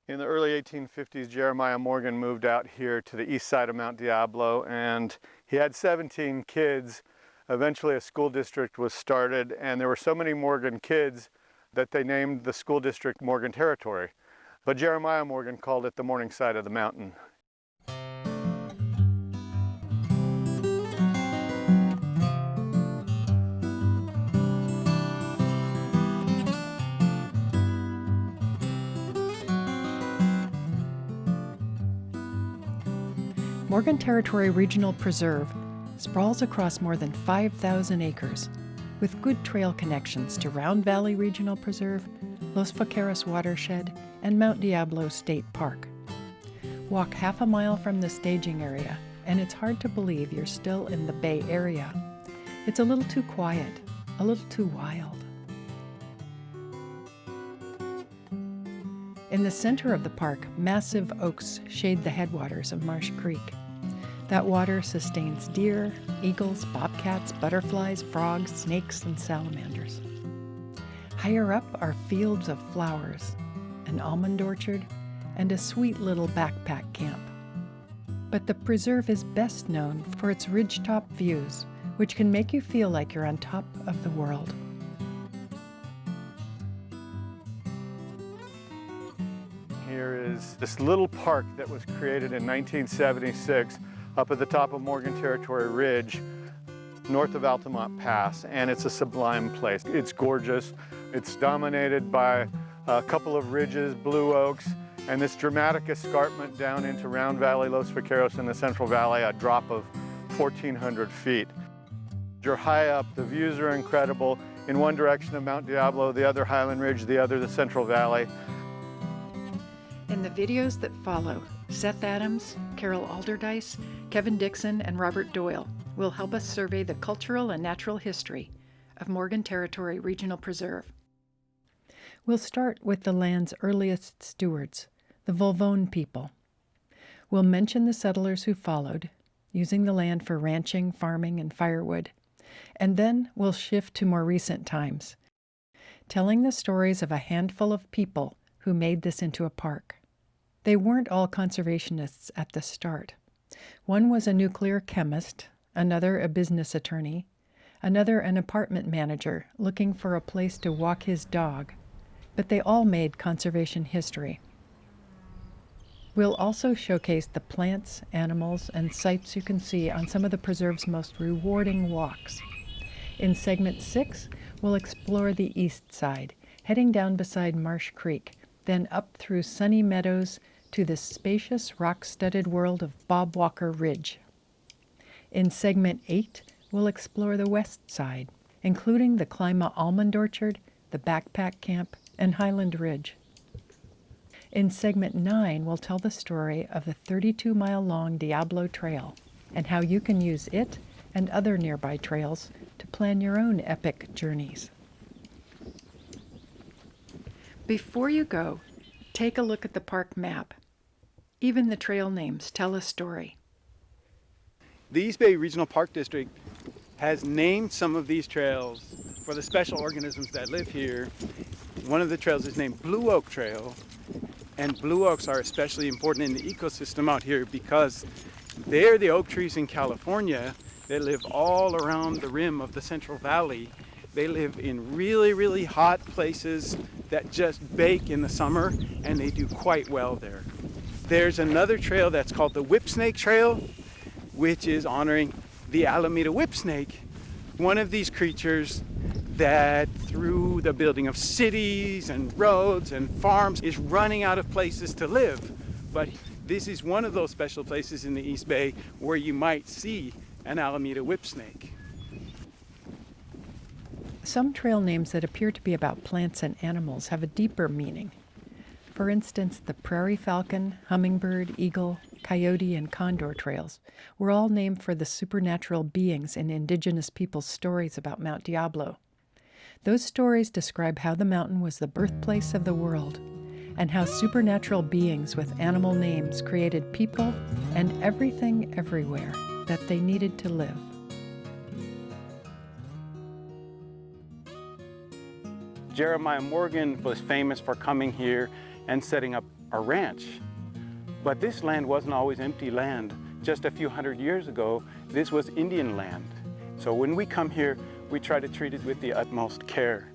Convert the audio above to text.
In the early 1850s, Jeremiah Morgan moved out here to the east side of Mount Diablo, and he had 17 kids. Eventually a school district was started, and there were so many Morgan kids that they named the school district Morgan Territory. But Jeremiah Morgan called it the morning side of the mountain. Morgan Territory Regional Preserve sprawls across more than 5,000 acres, with good trail connections to Round Valley Regional Preserve, Los Vaqueros Watershed, and Mount Diablo State Park. Walk half a mile from the staging area, and it's hard to believe you're still in the Bay Area. It's a little too quiet, a little too wild. In the center of the park, massive oaks shade the headwaters of Marsh Creek. That water sustains deer, eagles, bobcats, butterflies, frogs, snakes, and salamanders. Higher up are fields of flowers, an almond orchard, and a sweet little backpack camp. But the preserve is best known for its ridgetop views, which can make you feel like you're on top of the world. Here is this little park that was created in 1976 up at the top of Morgan Territory Ridge, north of Altamont Pass, and it's a sublime place. It's gorgeous. It's dominated by a couple of ridges, blue oaks, and this dramatic escarpment down into Round Valley, Los Vaqueros in the Central Valley, a drop of 1,400 feet. You're high up, the views are incredible. In one direction of Mount Diablo, the other Highland Ridge, the other the Central Valley. In the videos that follow, Seth Adams, Carol Alderdice, Kevin Dixon, and Robert Doyle will help us survey the cultural and natural history of Morgan Territory Regional Preserve. We'll start with the land's earliest stewards, the Volvone people. We'll mention the settlers who followed, using the land for ranching, farming, and firewood. And then we'll shift to more recent times, telling the stories of a handful of people who made this into a park. They weren't all conservationists at the start. One was a nuclear chemist, another a business attorney, another an apartment manager looking for a place to walk his dog, but they all made conservation history. We'll also showcase the plants, animals, and sights you can see on some of the preserve's most rewarding walks. In segment 6, we'll explore the east side, heading down beside Marsh Creek, then up through sunny meadows to the spacious rock-studded world of Bob Walker Ridge. In segment 8, we'll explore the west side, including the Clyma Almond Orchard, the backpack camp, and Highland Ridge. In segment 9, we'll tell the story of the 32-mile-long Diablo Trail and how you can use it and other nearby trails to plan your own epic journeys. Before you go, take a look at the park map. Even the trail names tell a story. The East Bay Regional Park District has named some of these trails for the special organisms that live here. One of the trails is named Blue Oak Trail, and blue oaks are especially important in the ecosystem out here because they're the oak trees in California that live all around the rim of the Central Valley. They live in really, really hot places that just bake in the summer, and they do quite well there. There's another trail that's called the Whipsnake Trail, which is honoring the Alameda whipsnake, one of these creatures that through the building of cities and roads and farms is running out of places to live. But this is one of those special places in the East Bay where you might see an Alameda whipsnake. Some trail names that appear to be about plants and animals have a deeper meaning. For instance, the prairie falcon, hummingbird, eagle, coyote, and condor trails were all named for the supernatural beings in indigenous people's stories about Mount Diablo. Those stories describe how the mountain was the birthplace of the world, and how supernatural beings with animal names created people and everything everywhere that they needed to live. Jeremiah Morgan was famous for coming here and setting up a ranch. But this land wasn't always empty land. Just a few hundred years ago, this was Indian land. So when we come here, we try to treat it with the utmost care.